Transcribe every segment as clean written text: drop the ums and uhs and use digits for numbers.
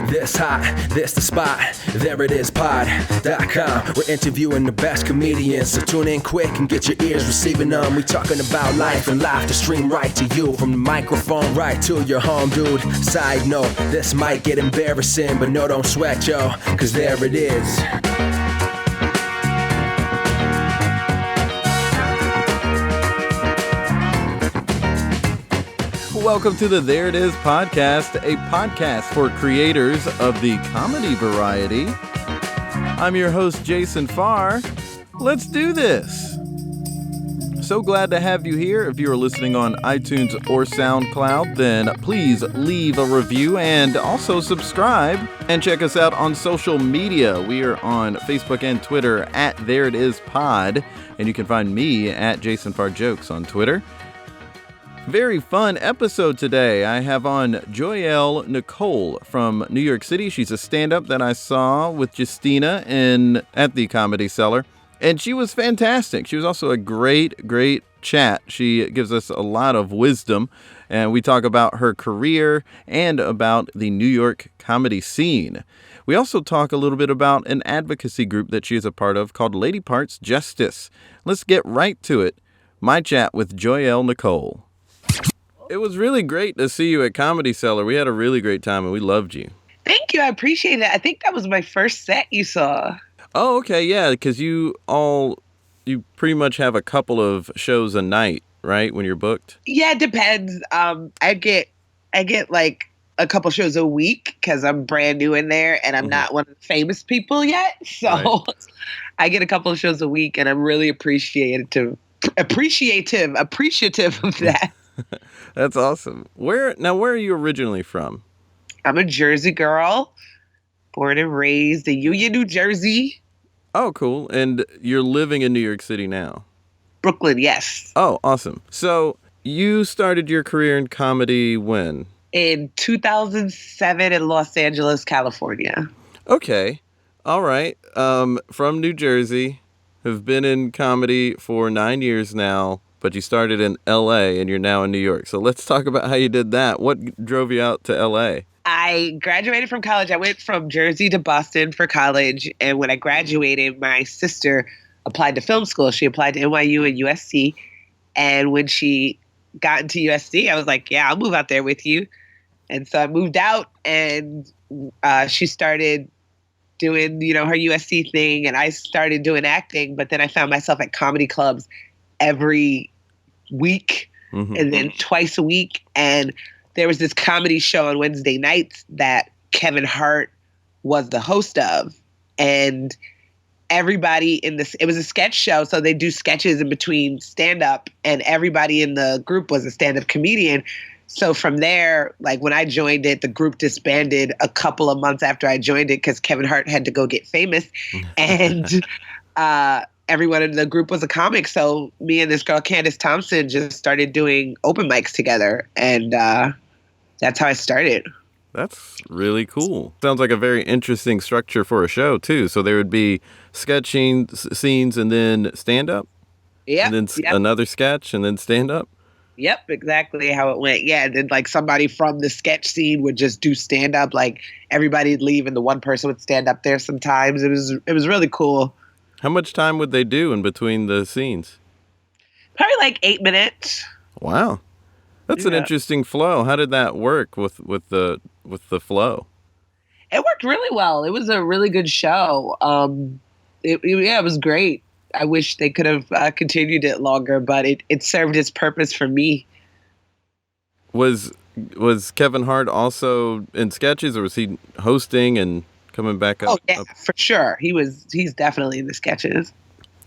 This hot, this the spot. There it is, pod.com. We're interviewing the best comedians, so tune in quick and get your ears receiving them. We talking about life and life to stream right to you, from the microphone right to your home, dude. Side note, this might get embarrassing, but no, don't sweat, yo, cause there it is. Welcome to the There It Is podcast, a podcast for creators of the comedy variety. I'm your host, Jason Farr. Let's do this. So glad to have you here. If you are listening on iTunes or SoundCloud, then please leave a review and also subscribe. And check us out on social media. We are on Facebook and Twitter at There It Is Pod. And you can find me at Jason Farr Jokes on Twitter. Very fun episode today. I have on Joyelle Nicole from New York City. She's a stand-up that I saw with Justina at the Comedy Cellar, and she was fantastic. She was also a great chat. She gives us a lot of wisdom, and we talk about her career and about the New York comedy scene. We also talk a little bit about an advocacy group that she is a part of called Lady Parts Justice. Let's get right to it. My chat with Joyelle Nicole. It was really great to see you at Comedy Cellar. We had a really great time, and we loved you. Thank you. I appreciate it. I think that was my first set you saw. Oh, okay. Yeah, because you pretty much have a couple of shows a night, right, when you're booked? Yeah, it depends. I get like a couple shows a week because I'm brand new in there, and I'm not one of the famous people yet. So right. I get a couple of shows a week, and I'm really appreciative of that. That's awesome. Where are you originally from? I'm a Jersey girl, born and raised in Union, New Jersey. Oh, cool. And you're living in New York City now? Brooklyn, yes. Oh, awesome. So you started your career in comedy when? In 2007 in Los Angeles, California. Okay. All right. From New Jersey, have been in comedy for 9 years now. But you started in L.A. and you're now in New York. So let's talk about how you did that. What drove you out to L.A.? I graduated from college. I went from Jersey to Boston for college. And when I graduated, my sister applied to film school. She applied to NYU and USC. And when she got into USC, I was like, yeah, I'll move out there with you. And so I moved out, and she started doing, her USC thing. And I started doing acting. But then I found myself at comedy clubs every week and then twice a week. And there was this comedy show on Wednesday nights that Kevin Hart was the host of. And everybody it was a sketch show. So they do sketches in between stand-up, and everybody in the group was a stand-up comedian. So from there, like when I joined it, the group disbanded a couple of months after I joined it because Kevin Hart had to go get famous. And everyone in the group was a comic. So me and this girl, Candace Thompson, just started doing open mics together. And that's how I started. That's really cool. Sounds like a very interesting structure for a show, too. So there would be sketching scenes and then stand-up? Yeah. And then another sketch and then stand-up? Yep, exactly how it went. Yeah, and then like somebody from the sketch scene would just do stand-up. Like everybody'd leave and the one person would stand up there sometimes. It was really cool. How much time would they do in between the scenes? Probably like 8 minutes. Wow. That's an interesting flow. How did that work with the flow? It worked really well. It was a really good show. It was great. I wish they could have continued it longer, but it served its purpose for me. Was Kevin Hart also in sketches, or was he hosting and coming back up? Oh yeah, for sure. He's definitely in the sketches.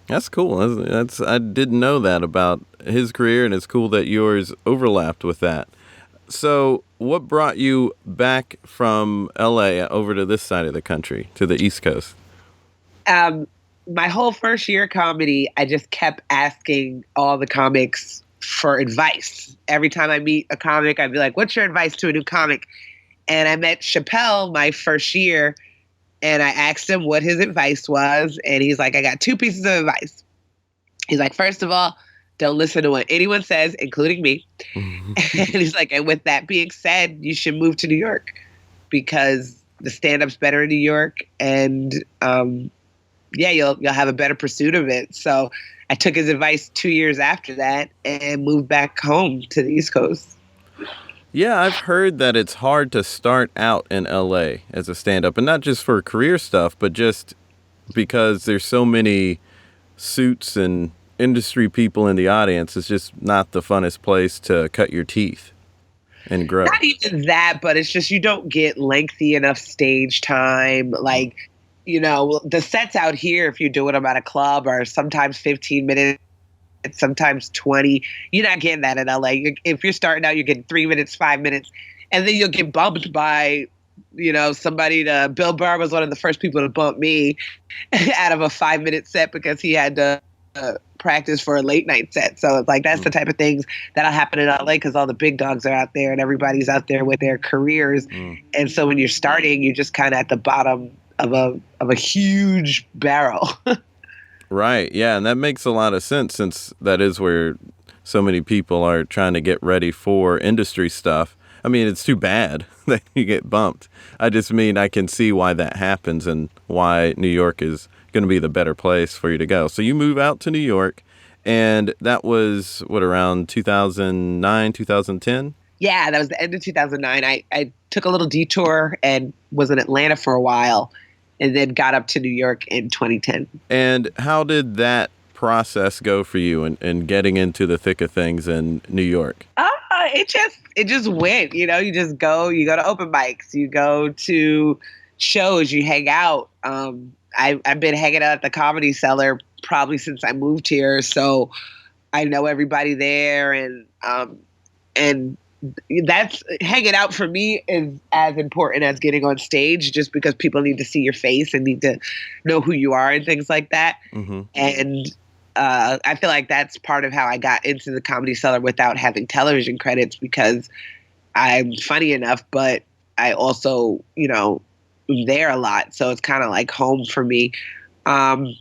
That's cool. I didn't know that about his career, and it's cool that yours overlapped with that. So what brought you back from LA over to this side of the country, to the East Coast? My whole first year of comedy, I just kept asking all the comics for advice. Every time I meet a comic, I'd be like, what's your advice to a new comic? And I met Chappelle my first year, and I asked him what his advice was. And he's like, I got 2 pieces of advice. He's like, first of all, don't listen to what anyone says, including me. And he's like, and with that being said, you should move to New York because the stand-up's better in New York, and yeah, you'll have a better pursuit of it. So I took his advice 2 years after that and moved back home to the East Coast. Yeah, I've heard that it's hard to start out in LA as a stand-up, and not just for career stuff, but just because there's so many suits and industry people in the audience. It's just not the funnest place to cut your teeth and grow. Not even that, but it's just you don't get lengthy enough stage time. Like, the sets out here, if you're doing them at a club, are sometimes 15 minutes, sometimes 20. You're not getting that in LA. If you're starting out, you're getting 3 minutes, 5 minutes, and then you'll get bumped by, somebody. Bill Burr was one of the first people to bump me out of a 5-minute set because he had to practice for a late night set. So it's like that's the type of things that'll happen in LA because all the big dogs are out there and everybody's out there with their careers. And so when you're starting, you're just kind of at the bottom of a huge barrel. Right. Yeah. And that makes a lot of sense since that is where so many people are trying to get ready for industry stuff. I mean, it's too bad that you get bumped. I just mean I can see why that happens and why New York is going to be the better place for you to go. So you move out to New York, and that was, around 2009, 2010? Yeah, that was the end of 2009. I took a little detour and was in Atlanta for a while, and then got up to New York in 2010. And how did that process go for you in getting into the thick of things in New York? It just went, you to open mics, you go to shows, you hang out. I've been hanging out at the Comedy Cellar probably since I moved here, so I know everybody there, and that's hanging out for me is as important as getting on stage, just because people need to see your face and need to know who you are and things like that. And I feel like that's part of how I got into the Comedy Cellar without having television credits, because I'm funny enough, but I also, am there a lot. So it's kind of like home for me. The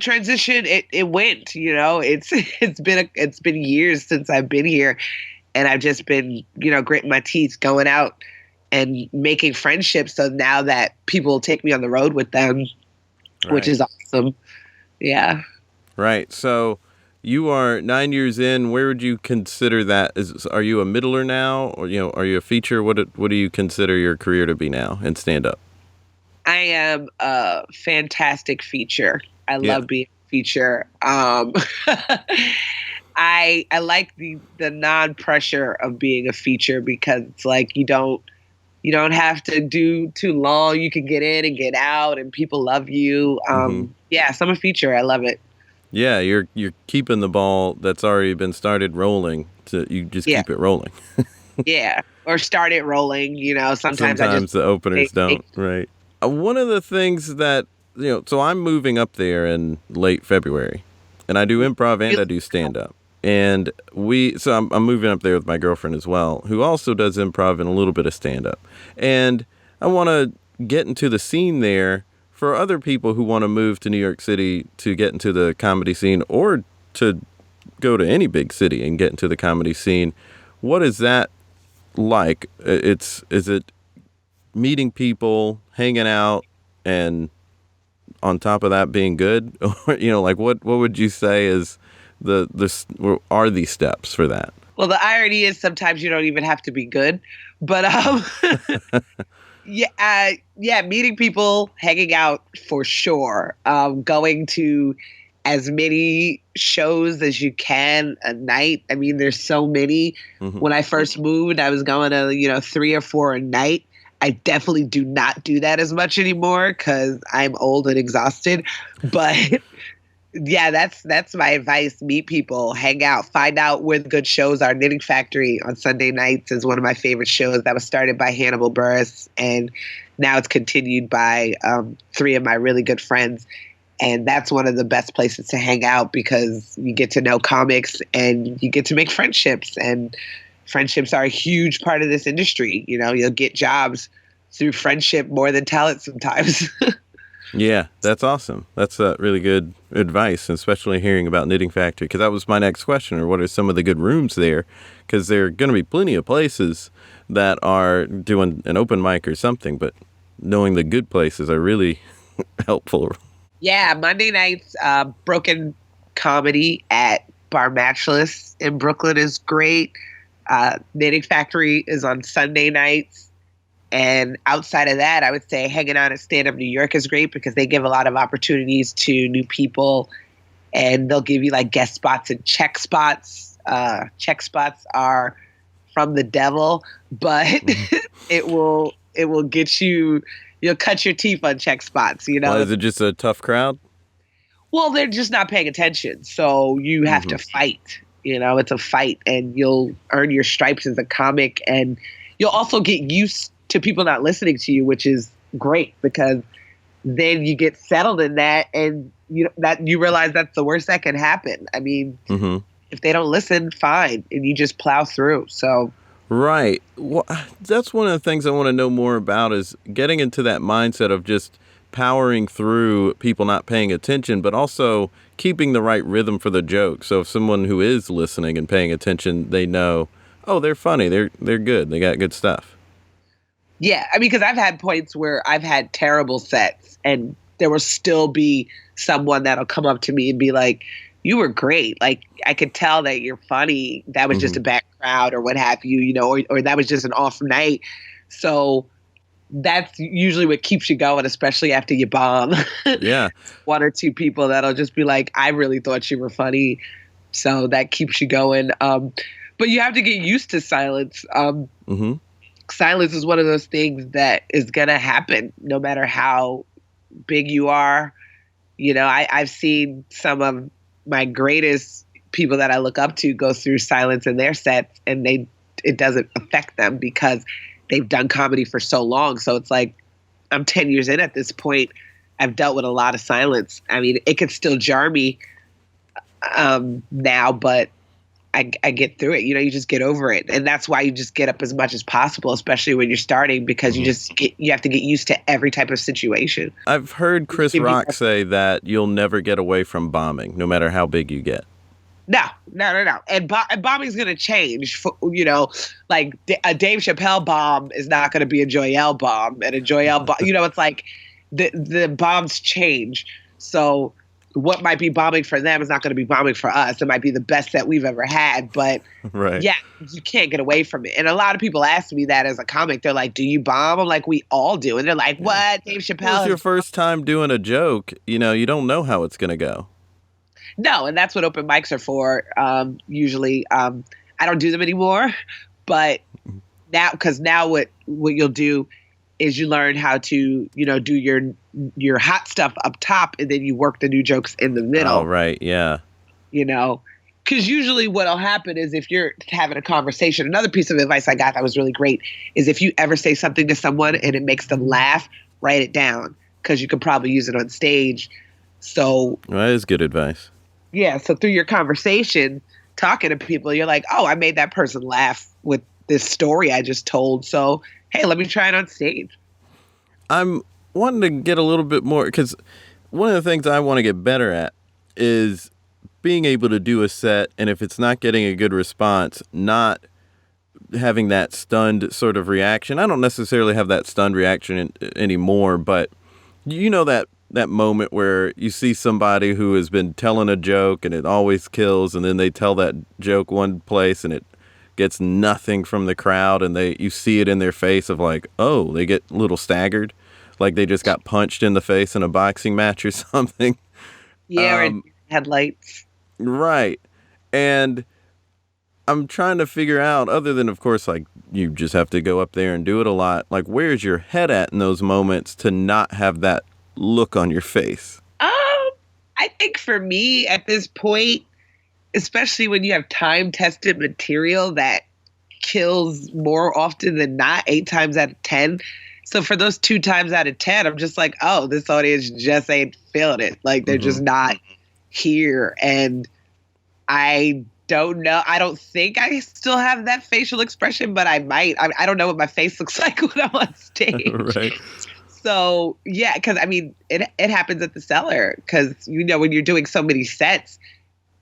transition, it went, it's been years since I've been here, and I've just been, gritting my teeth, going out and making friendships. So now that people take me on the road with them, which is awesome. Yeah. Right. So you are 9 years in. Where would you consider that? Are you a middler now, or are you a feature? What do you consider your career to be now in stand up? I am a fantastic feature. I love being a feature. I like the non-pressure of being a feature, because it's like you don't have to do too long. You can get in and get out, and people love you. Yeah, so I'm a feature. I love it. Yeah, you're keeping the ball that's already been started rolling. You just keep it rolling. Yeah, or start it rolling. Sometimes the openers don't. Right. One of the things that so I'm moving up there in late February, and I do improv and I do stand up. And I'm moving up there with my girlfriend as well, who also does improv and a little bit of stand up. And I want to get into the scene there for other people who want to move to New York City to get into the comedy scene, or to go to any big city and get into the comedy scene. What is that like? Is it meeting people, hanging out, and on top of that being good? Or, what would you say is are these steps for that? Well, the irony is sometimes you don't even have to be good, but meeting people, hanging out for sure. Going to as many shows as you can a night. I mean, there's so many. When I first moved, I was going to 3 or 4 a night. I definitely do not do that as much anymore because I'm old and exhausted. But yeah, that's my advice. Meet people, hang out, find out where the good shows are. Knitting Factory on Sunday nights is one of my favorite shows. That was started by Hannibal Buress, and now it's continued by 3 of my really good friends. And that's one of the best places to hang out, because you get to know comics and you get to make friendships. And friendships are a huge part of this industry. You'll get jobs through friendship more than talent sometimes. Yeah, that's awesome. That's really good advice, especially hearing about Knitting Factory, because that was my next question, or what are some of the good rooms there? Because there are going to be plenty of places that are doing an open mic or something, but knowing the good places are really helpful. Yeah, Monday nights, Broken Comedy at Bar Matchless in Brooklyn is great. Knitting Factory is on Sunday nights. And outside of that, I would say hanging out at Stand Up New York is great because they give a lot of opportunities to new people, and they'll give you like guest spots and check spots. Check spots are from the devil, but it will get you. You'll cut your teeth on check spots. You know, Well, is it just a tough crowd? well, they're just not paying attention, so you have to fight. You know, it's a fight, and you'll earn your stripes as a comic, and you'll also get used to people not listening to you, which is great because then you get settled in that, and you realize that's the worst that can happen. I mean, if they don't listen, fine, and you just plow through. So, right. Well, that's one of the things I want to know more about is getting into that mindset of just powering through people not paying attention, but also keeping the right rhythm for the joke. So if someone who is listening and paying attention, they know, oh, they're funny, they're good, they got good stuff. Yeah, I mean, because I've had points where I've had terrible sets, and there will still be someone that'll come up to me and be like, "You were great. Like, I could tell that you're funny. That was just a bad crowd, or what have you, you know, or that was just an off night." So that's usually what keeps you going, especially after you bomb. Yeah, one or two people that'll just be like, "I really thought you were funny," so that keeps you going. But you have to get used to silence. Silence is one of those things that is going to happen no matter how big you are. You know, I've seen some of my greatest people that I look up to go through silence in their sets, and it doesn't affect them because they've done comedy for so long. So it's like, I'm 10 years in at this point. I've dealt with a lot of silence. I mean, it could still jar me now, but I get through it. You know, you just get over it. And that's why you just get up as much as possible, especially when you're starting, because you have to get used to every type of situation. I've heard Chris Rock say that you'll never get away from bombing, no matter how big you get. No. And bombing's going to change. You know, like a Dave Chappelle bomb is not going to be a Joyelle bomb, and a Joyelle bomb, you know, it's like the bombs change. So what might be bombing for them is not going to be bombing for us. It might be the best that we've ever had, but yeah, you can't get away from it. And a lot of people ask me that as a comic. They're like, "Do you bomb?" I'm like, "We all do." And they're like, "What? Dave Chappelle?" It's your first time doing a joke. You know, you don't know how it's going to go. No, and that's what open mics are for. Usually, I don't do them anymore, but now what you'll do is you learn how to, you know, do your hot stuff up top, and then you work the new jokes in the middle. Oh, right, yeah. You know, because usually what'll happen is if you're having a conversation, another piece of advice I got that was really great is if you ever say something to someone and it makes them laugh, write it down because you could probably use it on stage. So that is good advice. Yeah, so through your conversation, talking to people, you're like, "Oh, I made that person laugh with this story I just told. So, hey, let me try it on stage." I'm wanting to get a little bit more, because one of the things I want to get better at is being able to do a set, and if it's not getting a good response, not having that stunned sort of reaction. I don't necessarily have that stunned reaction anymore, but you know that moment where you see somebody who has been telling a joke and it always kills, and then they tell that joke one place and it gets nothing from the crowd, and you see it in their face of like, oh, they get a little staggered, like they just got punched in the face in a boxing match or something. Yeah, or headlights. Right. And I'm trying to figure out, other than, of course, like, you just have to go up there and do it a lot, like, where's your head at in those moments to not have that look on your face? I think for me at this point, especially when you have time-tested material that kills more often than not, 8 times out of 10. So for those 2 times out of 10, I'm just like, oh, this audience just ain't feeling it. Like, they're just not here. And I don't know. I don't think I still have that facial expression, but I might. I don't know what my face looks like when I'm on stage. Right. So yeah, because I mean, it happens at the Cellar because when you're doing so many sets,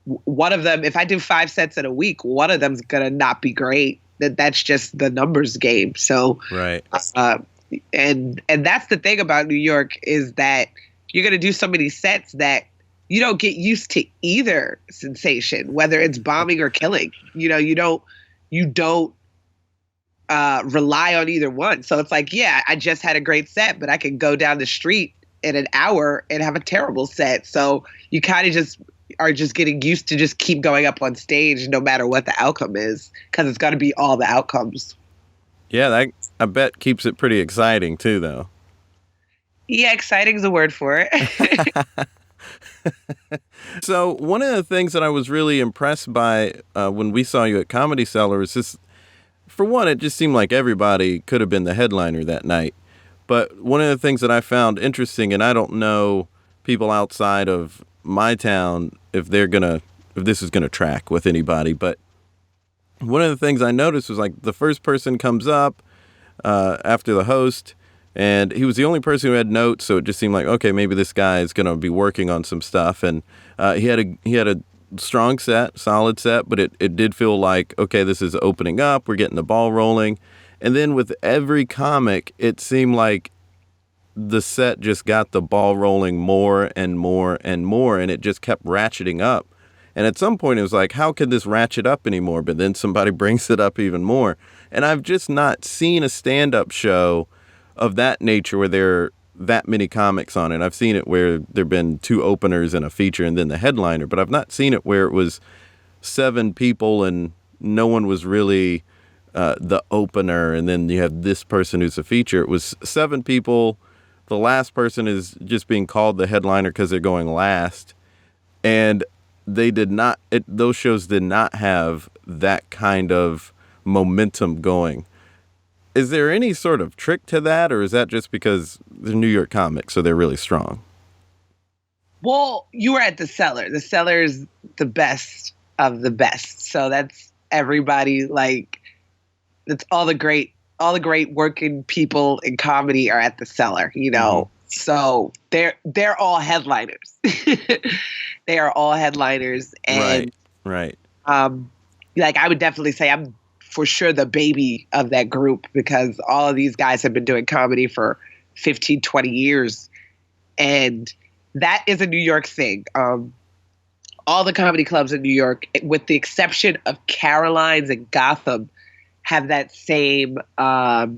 one of them, if I do 5 sets in a week, one of them's gonna not be great. That's just the numbers game. So Right. And that's the thing about New York is that you're gonna do so many sets that you don't get used to either sensation, whether it's bombing or killing. You don't rely on either one. So it's like, yeah, I just had a great set, but I can go down the street in an hour and have a terrible set. So you kind of just are just getting used to just keep going up on stage no matter what the outcome is, because it's got to be all the outcomes. Yeah, that I bet keeps it pretty exciting too, though. Yeah, exciting is a word for it. So one of the things that I was really impressed by when we saw you at Comedy Cellar is just, for one, it just seemed like everybody could have been the headliner that night. But one of the things that I found interesting, and I don't know people outside of my town if this is gonna track with anybody, but one of the things I noticed was like the first person comes up after the host, and he was the only person who had notes, so it just seemed like, okay, maybe this guy is gonna be working on some stuff, and he had a strong set, solid set, but it did feel like, okay, this is opening up, we're getting the ball rolling. And then with every comic, it seemed like the set just got the ball rolling more and more and more, and it just kept ratcheting up. And at some point it was like, how could this ratchet up anymore? But then somebody brings it up even more. And I've just not seen a stand-up show of that nature where there are that many comics on it. I've seen it where there've been 2 openers and a feature and then the headliner, but I've not seen it where it was 7 people and no one was really the opener, and then you have this person who's a feature. It was 7 people. The last person is just being called the headliner because they're going last. And those shows did not have that kind of momentum going. Is there any sort of trick to that, or is that just because they're New York comics, so they're really strong? Well, you were at the Cellar. The Cellar is the best of the best. So that's everybody, like, that's all the great working people in comedy are at the Cellar, Mm-hmm. So they're all headliners. They are all headliners. And right. Like, I would definitely say I'm for sure the baby of that group, because all of these guys have been doing comedy for 15, 20 years. And that is a New York thing. All the comedy clubs in New York, with the exception of Caroline's and Gotham, have that same 5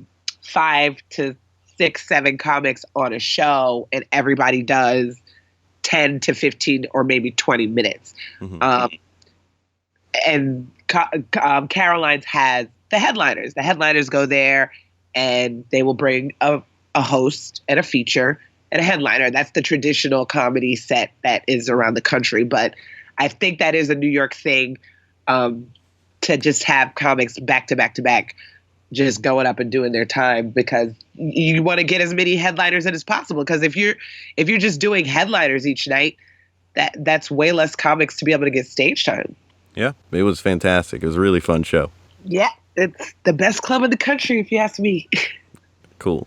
to 6, 7 comics on a show, and everybody does 10 to 15 or maybe 20 minutes. Mm-hmm. And Caroline's has the headliners. The headliners go there, and they will bring a host and a feature and a headliner. That's the traditional comedy set that is around the country. But I think that is a New York thing, to just have comics back to back to back, just going up and doing their time, because you want to get as many headliners in as possible. Because if you're just doing headliners each night, that's way less comics to be able to get stage time. Yeah, it was fantastic. It was a really fun show. Yeah, it's the best club in the country, if you ask me. Cool.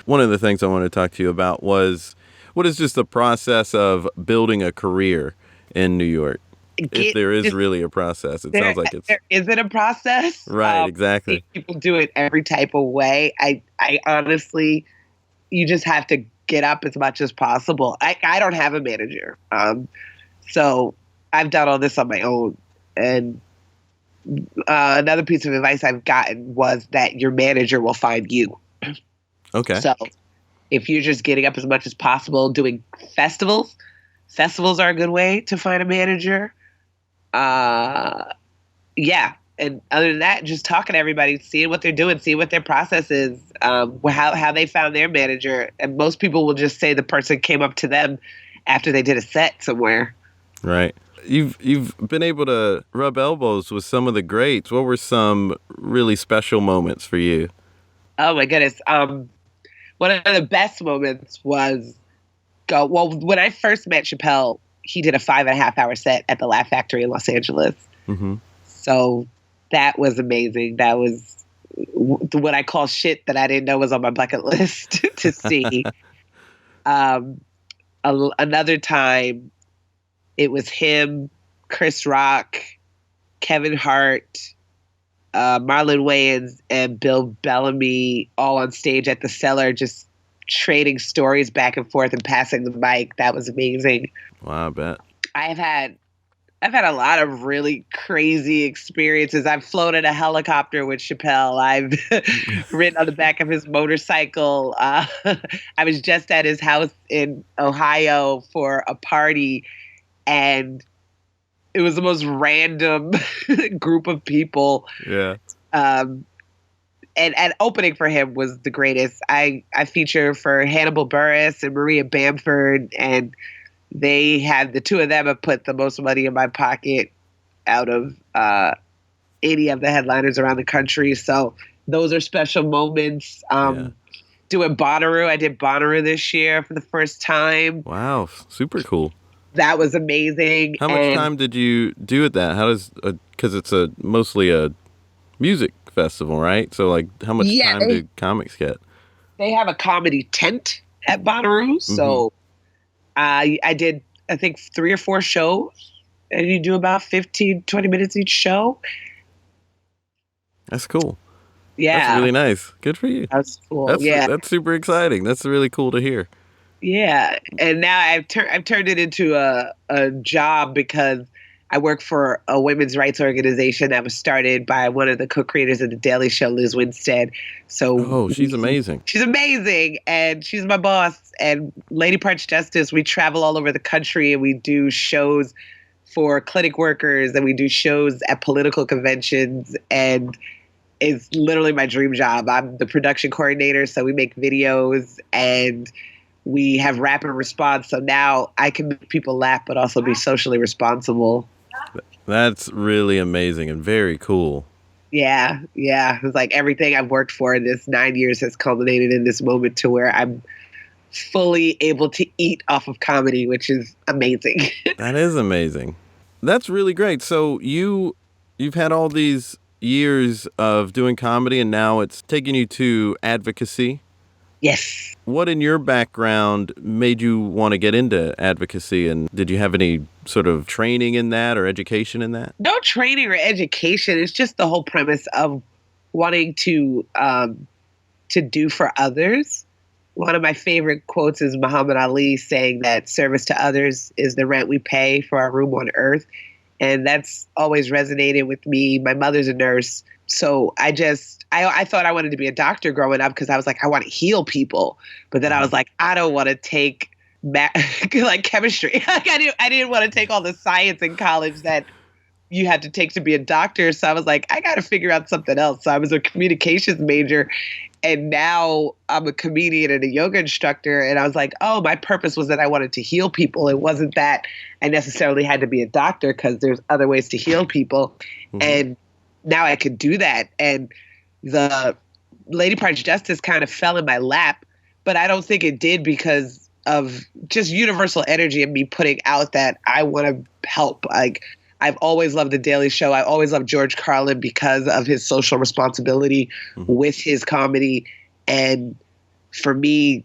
One of the things I wanted to talk to you about was, what is just the process of building a career in New York? If there is really a process. It sounds like it's... There isn't a process. Right, exactly. People do it every type of way. I honestly, you just have to get up as much as possible. I don't have a manager. So I've done all this on my own. And another piece of advice I've gotten was that your manager will find you. Okay. So if you're just getting up as much as possible, doing festivals are a good way to find a manager. Yeah. And other than that, just talking to everybody, seeing what they're doing, seeing what their process is, how they found their manager. And most people will just say the person came up to them after they did a set somewhere. Right. You've been able to rub elbows with some of the greats. What were some really special moments for you? Oh my goodness. One of the best moments was when I first met Chappelle, he did a 5.5-hour set at the Laugh Factory in Los Angeles. Mm-hmm. So that was amazing. That was what I call shit that I didn't know was on my bucket list to see. Another time, it was him, Chris Rock, Kevin Hart, Marlon Wayans, and Bill Bellamy all on stage at the Cellar, just trading stories back and forth and passing the mic. That was amazing. Wow, I bet. I've had a lot of really crazy experiences. I've flown in a helicopter with Chappelle. I've ridden on the back of his motorcycle. I was just at his house in Ohio for a party, and it was the most random group of people. Yeah. And opening for him was the greatest. I feature for Hannibal Buress and Maria Bamford, and they had, the two of them have put the most money in my pocket out of any of the headliners around the country. So those are special moments. Doing Bonnaroo. I did Bonnaroo this year for the first time. Wow, super cool. That was amazing. How much time did you do at that? How does, because it's mostly a music festival, right? So like, how much time do comics get? They have a comedy tent at Bonnaroo. So I did, I think, 3 or 4 shows, and you do about 15, 20 minutes each show. That's cool. Yeah. That's really nice. Good for you. That's cool. That's super exciting. That's really cool to hear. Yeah. And now I've turned it into a job, because I work for a women's rights organization that was started by one of the co-creators of The Daily Show, Liz Winstead. So she's amazing. She's amazing, and she's my boss. And Lady Parts Justice, we travel all over the country, and we do shows for clinic workers, and we do shows at political conventions, and it's literally my dream job. I'm the production coordinator, so we make videos, and we have rapid response. So now I can make people laugh, but also be socially responsible. That's really amazing and very cool. Yeah. It's like everything I've worked for in this 9 years has culminated in this moment to where I'm fully able to eat off of comedy, which is amazing. That is amazing. That's really great. So you've had all these years of doing comedy, and now it's taking you to advocacy. Yes. What in your background made you want to get into advocacy, and did you have any sort of training in that or education in that? No training or education. It's just the whole premise of wanting to do for others. One of my favorite quotes is Muhammad Ali saying that service to others is the rent we pay for our room on earth. And that's always resonated with me. My mother's a nurse. So I thought I wanted to be a doctor growing up, because I was like, I want to heal people. But then I was like, I don't want to take like chemistry. Like I didn't want to take all the science in college that you had to take to be a doctor. So I was like, I got to figure out something else. So I was a communications major, and now I'm a comedian and a yoga instructor. And I was like, oh, my purpose was that I wanted to heal people. It wasn't that I necessarily had to be a doctor, because there's other ways to heal people. Mm-hmm. And now I could do that. And the Lady Parts Justice kind of fell in my lap, but I don't think it did because of just universal energy and me putting out that I want to help. Like, I've always loved The Daily Show. I always loved George Carlin because of his social responsibility with his comedy. And for me,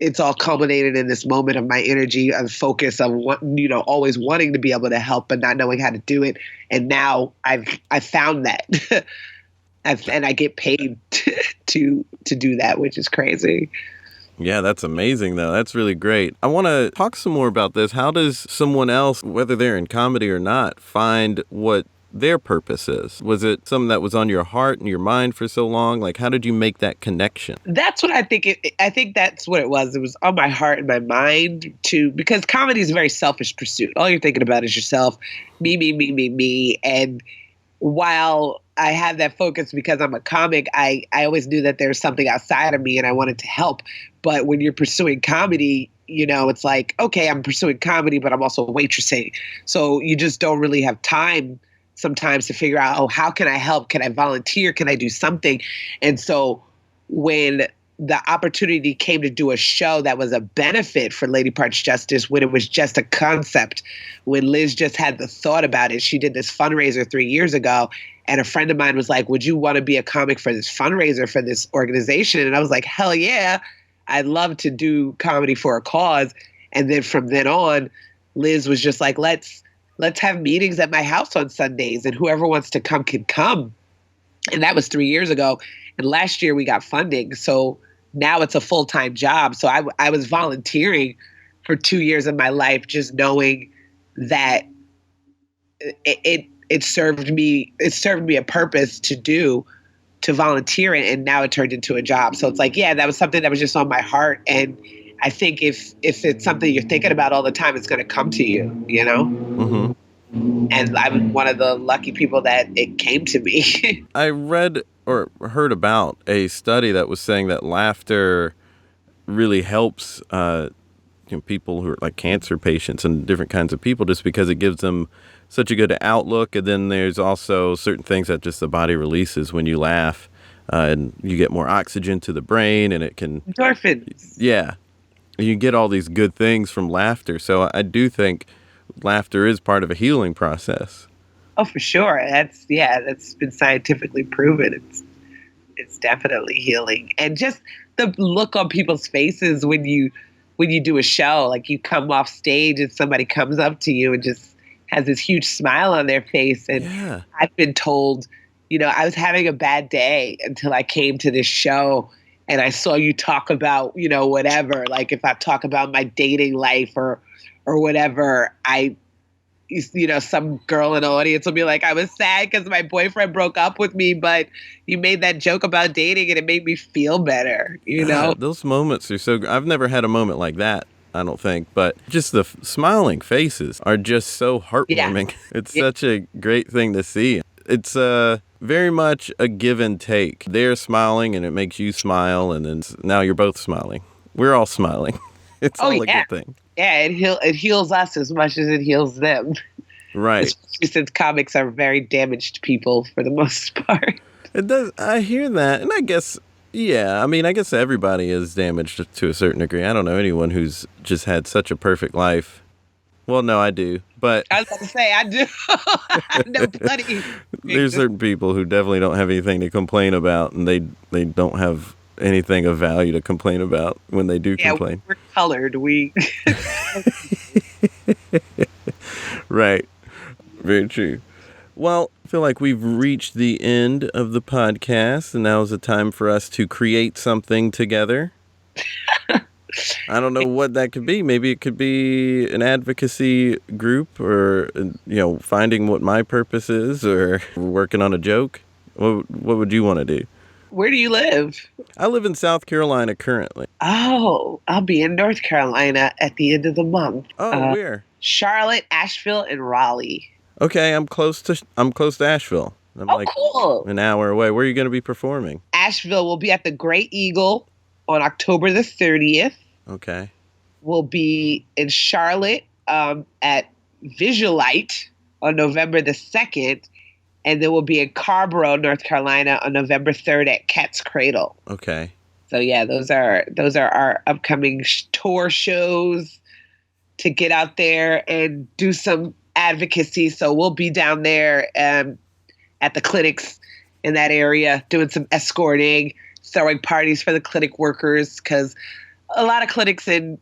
it's all culminated in this moment of my energy and focus of always wanting to be able to help but not knowing how to do it. And now I've found that, and I get paid to do that, which is crazy. Yeah, that's amazing, though. That's really great. I want to talk some more about this. How does someone else, whether they're in comedy or not, find what their purpose is? Was it something that was on your heart and your mind for so long? Like, how did you make that connection? That's what I think. I think that's what it was. It was on my heart and my mind too, because comedy is a very selfish pursuit. All you're thinking about is yourself, me. And while I have that focus because I'm a comic, I always knew that there's something outside of me and I wanted to help. But when you're pursuing comedy, it's like, okay, I'm pursuing comedy, but I'm also waitressing. So you just don't really have time sometimes to figure out, how can I help? Can I volunteer? Can I do something? And so when the opportunity came to do a show that was a benefit for Lady Parts Justice, when it was just a concept, when Liz just had the thought about it, she did this fundraiser 3 years ago, And a friend of mine was like, would you want to be a comic for this fundraiser for this organization? And I was like, hell yeah, I'd love to do comedy for a cause. And then from then on, Liz was just like, let's have meetings at my house on Sundays, and whoever wants to come can come. And that was 3 years ago. And last year we got funding. So now it's a full-time job. So I was volunteering for 2 years of my life, just knowing that it served me a purpose to volunteer it, and now it turned into a job. So it's like, yeah, that was something that was just on my heart. And I think if it's something you're thinking about all the time, it's going to come to you, you know? Mm-hmm. And I was one of the lucky people that it came to me. I read or heard about a study that was saying that laughter really helps people who are like cancer patients and different kinds of people, just because it gives them such a good outlook. And then there's also certain things that just the body releases when you laugh, and you get more oxygen to the brain, and it can Endorphins. Yeah, you get all these good things from laughter. So I do think laughter is part of a healing process. Oh, for sure. That's been scientifically proven. It's definitely healing. And just the look on people's faces when you do a show, like you come off stage and somebody comes up to you and just has this huge smile on their face. And Yeah. I've been told, I was having a bad day until I came to this show and I saw you talk about, whatever, like if I talk about my dating life or whatever, some girl in the audience will be like, I was sad because my boyfriend broke up with me, but you made that joke about dating and it made me feel better, Those moments are so I've never had a moment like that, I don't think, but just the smiling faces are just so heartwarming. Yeah. It's such a great thing to see. It's very much a give and take. They're smiling and it makes you smile, and then now you're both smiling. We're all smiling. It's all a good thing. Yeah, it heals us as much as it heals them. Right. Especially since comics are very damaged people for the most part. It does. I hear that. And I guess, I guess everybody is damaged to a certain degree. I don't know anyone who's just had such a perfect life. Well, no, I do. But I was about to say, I do. I know plenty. There's certain people who definitely don't have anything to complain about, and they don't have anything of value to complain about when they do complain. We're colored. Right. Very true. Well, I feel like we've reached the end of the podcast, and now is the time for us to create something together. I don't know what that could be. Maybe it could be an advocacy group, or, finding what my purpose is, or working on a joke. What would you want to do? Where do you live? I live in South Carolina currently. Oh, I'll be in North Carolina at the end of the month. Oh, where? Charlotte, Asheville, and Raleigh. Okay, I'm close to Asheville. I'm cool. An hour away. Where are you going to be performing? Asheville will be at the Great Eagle on October the 30th. Okay. We'll be in Charlotte at Visualite on November the 2nd. And then we'll be in Carborough, North Carolina on November 3rd at Cat's Cradle. Okay. So yeah, those are our upcoming tour shows to get out there and do some advocacy. So we'll be down there at the clinics in that area doing some escorting, throwing parties for the clinic workers, because a lot of clinics in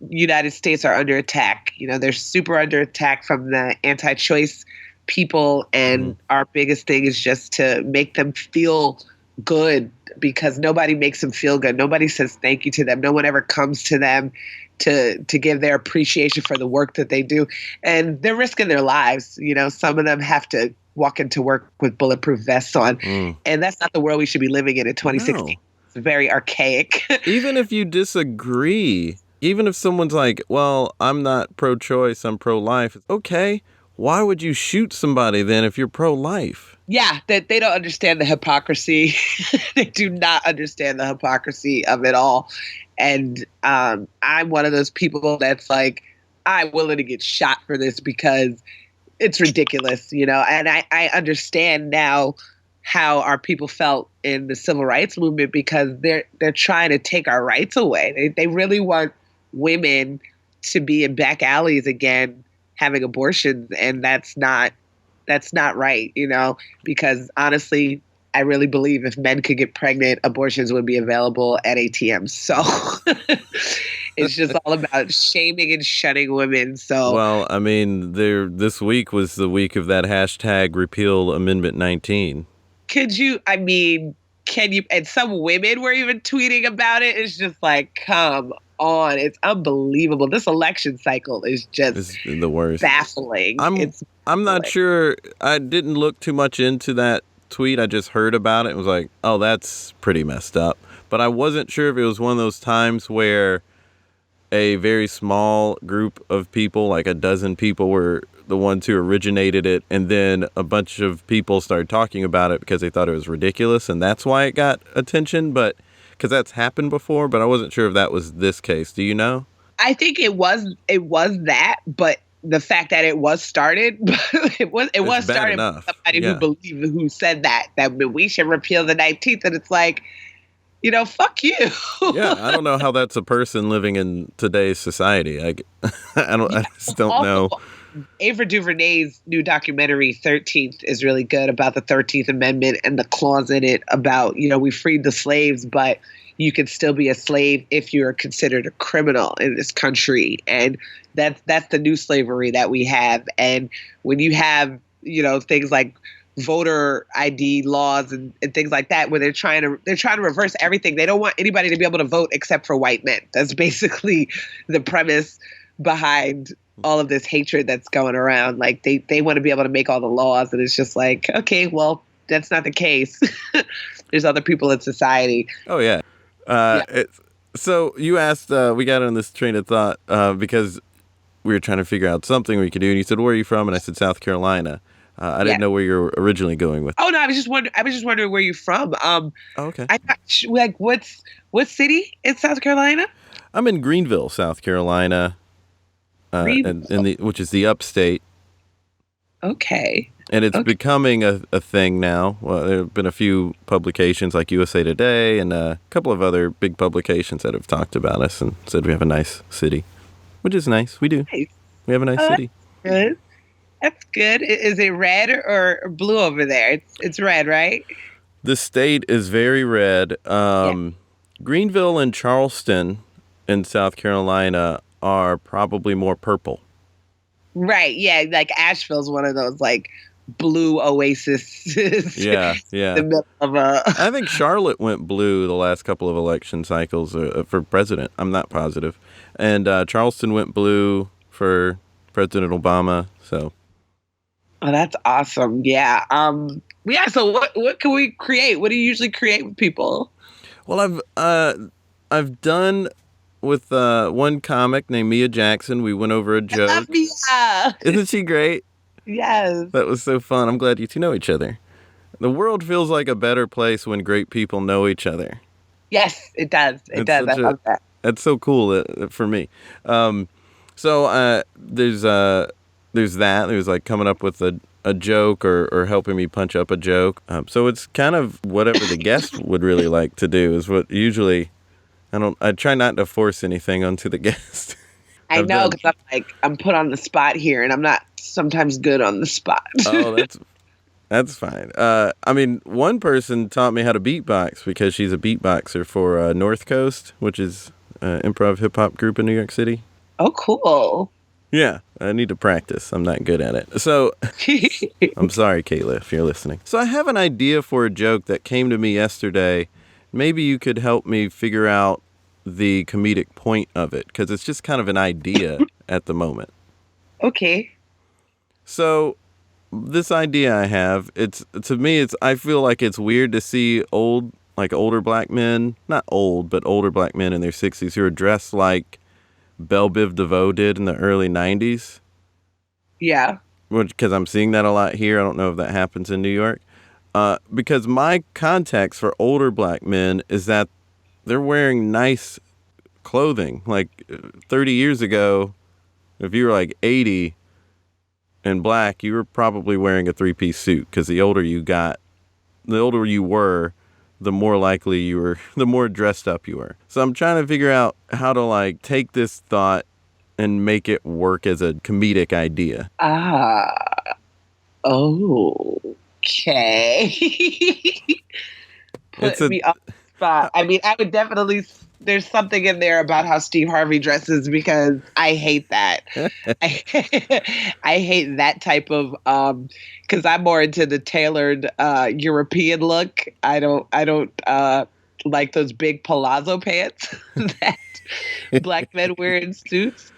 United States are under attack. They're super under attack from the anti-choice people, and our biggest thing is just to make them feel good, because nobody makes them feel good. Nobody says thank you to them. No one ever comes to them to give their appreciation for the work that they do, and they're risking their lives. Some of them have to walk into work with bulletproof vests on, and that's not the world we should be living in 2016. No. It's very archaic. Even if you disagree, even if someone's like, well, I'm not pro-choice, I'm pro-life, okay. Why would you shoot somebody then if you're pro-life? Yeah, that they don't understand the hypocrisy. They do not understand the hypocrisy of it all. And I'm one of those people that's like, I'm willing to get shot for this because it's ridiculous, And I understand now how our people felt in the civil rights movement, because they're trying to take our rights away. They really want women to be in back alleys again, having abortions, and that's not that's not right, because honestly, I really believe if men could get pregnant, abortions would be available at ATMs. So it's just all about shaming and shunning women. So Well, I mean, this week was the week of that hashtag repeal Amendment 19. can you, and some women were even tweeting about it. It's just like, come on. It's unbelievable. This election cycle is just It's the worst. baffling. I'm not sure. I didn't look too much into that tweet. I just heard about it and was like, oh, that's pretty messed up. But I wasn't sure if it was one of those times where a very small group of people, like a dozen people, were the ones who originated it, and then a bunch of people started talking about it because they thought it was ridiculous, and that's why it got attention. But because that's happened before, but I wasn't sure if that was this case. Do you know? I think it was that, but the fact that it was started, it was started by somebody who said that we should repeal the 19th, and it's like, fuck you. Yeah, I don't know how that's a person living in today's society. I just don't know. Ava DuVernay's new documentary 13th is really good about the 13th Amendment and the clause in it about, we freed the slaves, but you can still be a slave if you're considered a criminal in this country. And that's the new slavery that we have. And when you have, things like voter ID laws and things like that, where they're trying to reverse everything. They don't want anybody to be able to vote except for white men. That's basically the premise behind all of this hatred that's going around. Like they want to be able to make all the laws, and it's just like, okay, well, that's not the case. There's other people in society. Oh yeah. So you asked, we got on this train of thought because we were trying to figure out something we could do, and you said, "Where are you from?" And I said, "South Carolina." I didn't know where you were originally going with. Oh no, I was just wondering where you're from. Okay. What city in South Carolina? I'm in Greenville, South Carolina, which is the upstate. Okay. And it's becoming a thing now. Well, there have been a few publications like USA Today and a couple of other big publications that have talked about us and said we have a nice city, which is nice. We do. Nice. We have a nice city. Good. That's good. Is it red or blue over there? It's red, right? The state is very red. Greenville and Charleston in South Carolina are probably more purple. Right. Yeah. Like Asheville's one of those like blue oasis. Yeah. The middle of I think Charlotte went blue the last couple of election cycles for president. I'm not positive. And Charleston went blue for President Obama. So. Oh, that's awesome. Yeah. So what can we create? What do you usually create with people? Well, I've done with one comic named Mia Jackson. We went over a joke. I love Mia. Isn't she great? Yes. That was so fun. I'm glad you two know each other. The world feels like a better place when great people know each other. Yes, it does. It does. I love that. That's so cool for me. So there's that. There's like coming up with a joke or helping me punch up a joke. So it's kind of whatever the guest would really like to do is what usually I try not to force anything onto the guest. I know, because I'm put on the spot here, and I'm not sometimes good on the spot. Oh, that's fine. I mean, one person taught me how to beatbox because she's a beatboxer for North Coast, which is an improv hip hop group in New York City. Oh, cool. Yeah, I need to practice. I'm not good at it. So, I'm sorry, Kayla, if you're listening. So I have an idea for a joke that came to me yesterday. Maybe you could help me figure out the comedic point of it, because it's just kind of an idea at the moment. Okay. So, this idea I have, I feel like it's weird to see older black men, not old, but older black men in their 60s who are dressed like Belle Biv DeVoe did in the early 90s. Yeah. Because I'm seeing that a lot here. I don't know if that happens in New York. Because my context for older black men is that they're wearing nice clothing. Like 30 years ago, if you were like 80 and black, you were probably wearing a 3-piece suit. Because the older you were, the more likely you were, the more dressed up you were. So I'm trying to figure out how to take this thought and make it work as a comedic idea. Okay. It's Put me on the spot. I mean, I would definitely. There's something in there about how Steve Harvey dresses because I hate that. I, I hate that type of because I'm more into the tailored European look. I don't like those big palazzo pants that black men wear in suits.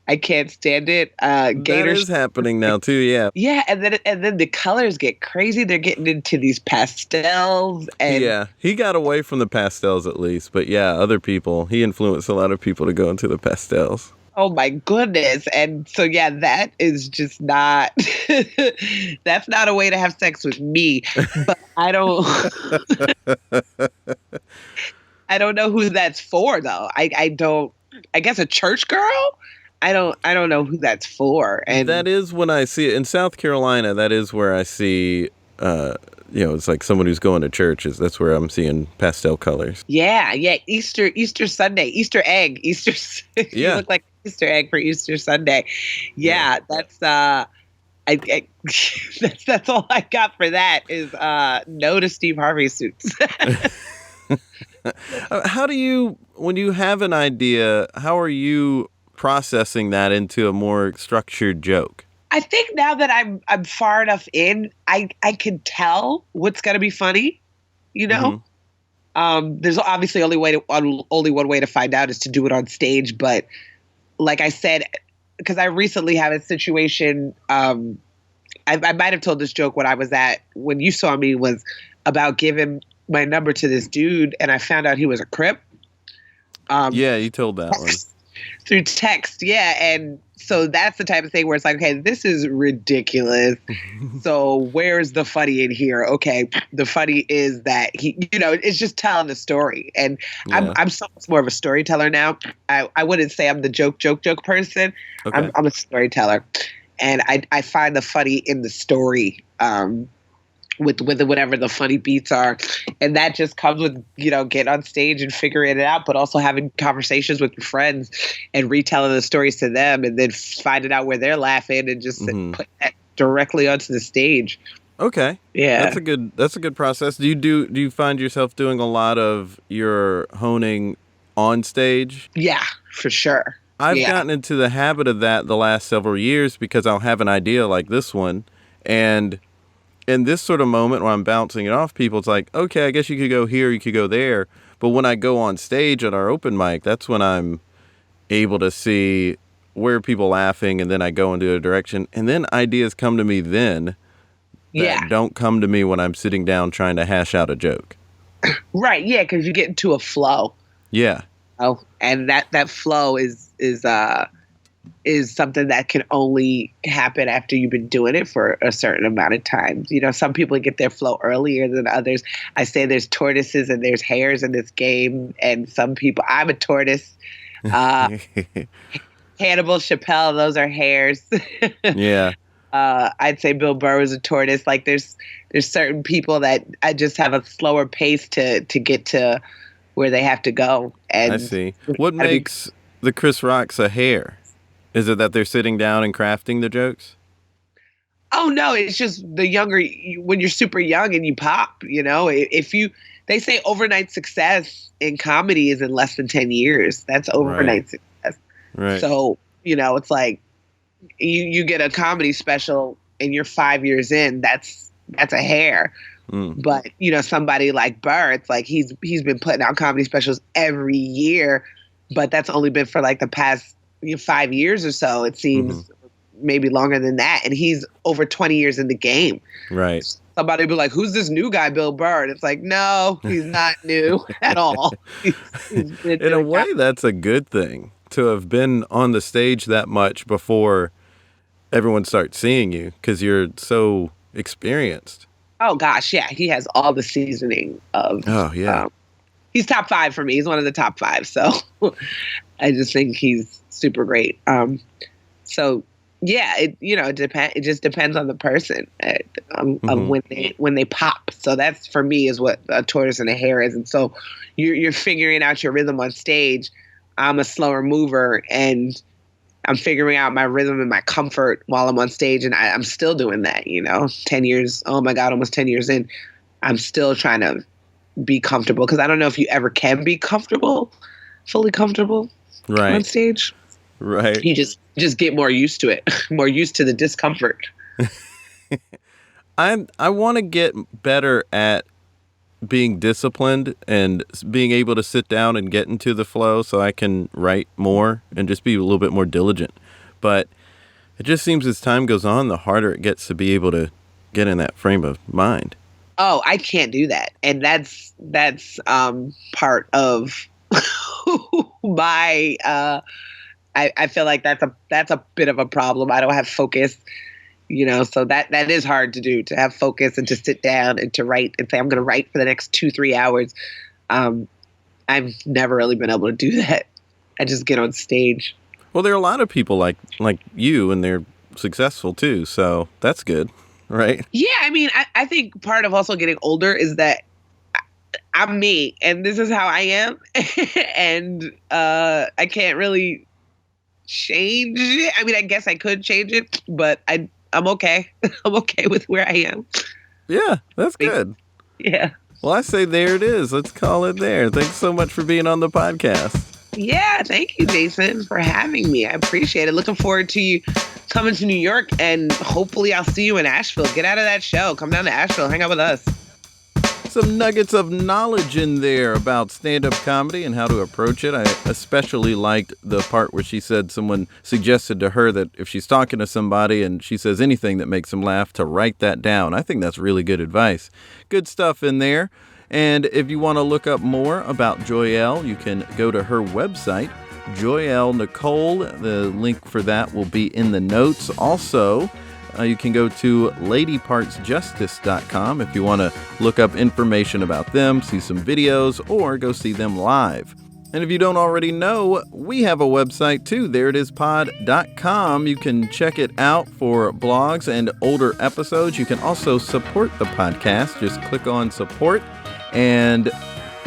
I can't stand it. that Gators. is happening now too. Yeah. Yeah, and then the colors get crazy. They're getting into these pastels and Yeah, he got away from the pastels at least, but yeah, other people, he influenced a lot of people to go into the pastels. oh my goodness. And so yeah, that is just not that's not a way to have sex with me. But I don't I don't know who that's for though. I don't I guess a church girl? I don't know who that's for. And That is when I see it in South Carolina. That is where I see, it's like someone who's going to church. That's where I'm seeing pastel colors. yeah, Easter Sunday, Easter egg, you Yeah. look like an Easter egg for Easter Sunday. Yeah, that's I that's all I got for that is no to Steve Harvey suits. How do you, when you have an idea, how are you processing that into a more structured joke? I think now that I'm far enough in, I can tell what's gonna be funny, you know. There's obviously only one way to find out is to do it on stage. But like I said, because I recently had a situation, I might have told this joke when you saw me was about giving my number to this dude, and I found out he was a Crip. Yeah, you told that one. Through text, yeah. And so that's the type of thing where it's like, okay, this is ridiculous. So where's the funny in here? Okay, the funny is that it's just telling the story. And Yeah. I'm so much more of a storyteller now. I wouldn't say I'm the joke person. Okay. I'm a storyteller. And I find the funny in the story. With whatever the funny beats are, and that just comes with getting on stage and figuring it out, but also having conversations with your friends and retelling the stories to them, and then finding out where they're laughing and just put that directly onto the stage. Okay. Yeah, That's a good process. Do you find yourself doing a lot of your honing on stage? Yeah, for sure. I've gotten into the habit of that the last several years because I'll have an idea like this one, and in this sort of moment where I'm bouncing it off people, it's like, okay, I guess you could go here, you could go there. But when I go on stage at our open mic, that's when I'm able to see where people laughing, and then I go into a direction, and then ideas come to me then that don't come to me when I'm sitting down trying to hash out a joke. Right, yeah, because you get into a flow. Yeah. Oh, and that flow is something that can only happen after you've been doing it for a certain amount of time. Some people get their flow earlier than others. I say there's tortoises and there's hares in this game, and some people. I'm a tortoise. Hannibal, Chappelle, those are hares. Yeah. I'd say Bill Burr was a tortoise. Like there's certain people that I just have a slower pace to get to where they have to go. And I see. What makes the Chris Rocks a hare? Is it that they're sitting down and crafting the jokes? Oh no, it's just when you're super young and you pop, they say overnight success in comedy is in less than 10 years. That's overnight success. Right. So, it's like you get a comedy special and you're 5 years in, that's a hare. But, somebody like Burr, it's like he's been putting out comedy specials every year, but that's only been for like the past 5 years or so. It seems maybe longer than that, and he's over 20 years in the game. Right. Somebody be like, "Who's this new guy, Bill Burr?" And it's like, no, he's not new at all. In a way, that's a good thing to have been on the stage that much before everyone starts seeing you because you're so experienced. Oh gosh, yeah, he has all the seasoning of. Oh yeah. He's top 5 for me. He's one of the top 5. So I just think he's super great. So yeah, it just depends on the person of when they pop. So that's for me is what a tortoise and a hare is. And so you're figuring out your rhythm on stage. I'm a slower mover, and I'm figuring out my rhythm and my comfort while I'm on stage. And I'm still doing that, 10 years. Oh my God, almost 10 years in. I'm still trying to be comfortable because I don't know if you ever can be fully comfortable on stage. Right. You just get more used to it, more used to the discomfort. I want to get better at being disciplined and being able to sit down and get into the flow so I can write more and just be a little bit more diligent. But it just seems as time goes on, the harder it gets to be able to get in that frame of mind. Oh, I can't do that. And that's part of my, I feel like that's a bit of a problem. I don't have focus. So that is hard to do, to have focus and to sit down and to write and say, I'm going to write for the next 2-3 hours. I've never really been able to do that. I just get on stage. Well, there are a lot of people like you, and they're successful too. So that's good, right? Yeah. I mean, I think part of also getting older is that I'm me and this is how I am. And I can't really change it. I mean, I guess I could change it, but I'm okay. I'm okay with where I am. Yeah, that's good. Yeah. Well, I say there it is. Let's call it there. Thanks so much for being on the podcast. Yeah, thank you, Jason, for having me. I appreciate it. Looking forward to you coming to New York, and hopefully I'll see you in Asheville. Get out of that show. Come down to Asheville. Hang out with us. Some nuggets of knowledge in there about stand-up comedy and how to approach it. I especially liked the part where she said someone suggested to her that if she's talking to somebody and she says anything that makes them laugh, to write that down. I think that's really good advice. Good stuff in there. And if you want to look up more about Joyelle, you can go to her website, Joyelle Nicole. The link for that will be in the notes. Also, you can go to ladypartsjustice.com if you want to look up information about them, see some videos, or go see them live. And if you don't already know, we have a website too, thereitispod.com. You can check it out for blogs and older episodes. You can also support the podcast. Just click on support, and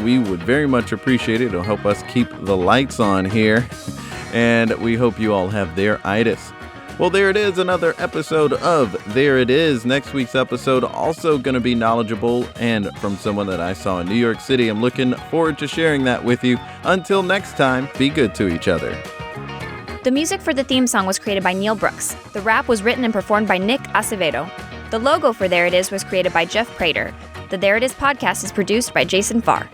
we would very much appreciate it. It'll help us keep the lights on here. And we hope you all have their-itis. Well, there it is, another episode of There It Is. Next week's episode also going to be knowledgeable and from someone that I saw in New York City. I'm looking forward to sharing that with you. Until next time, be good to each other. The music for the theme song was created by Neil Brooks. The rap was written and performed by Nick Acevedo. The logo for There It Is was created by Jeff Prater. The There It Is podcast is produced by Jason Farr.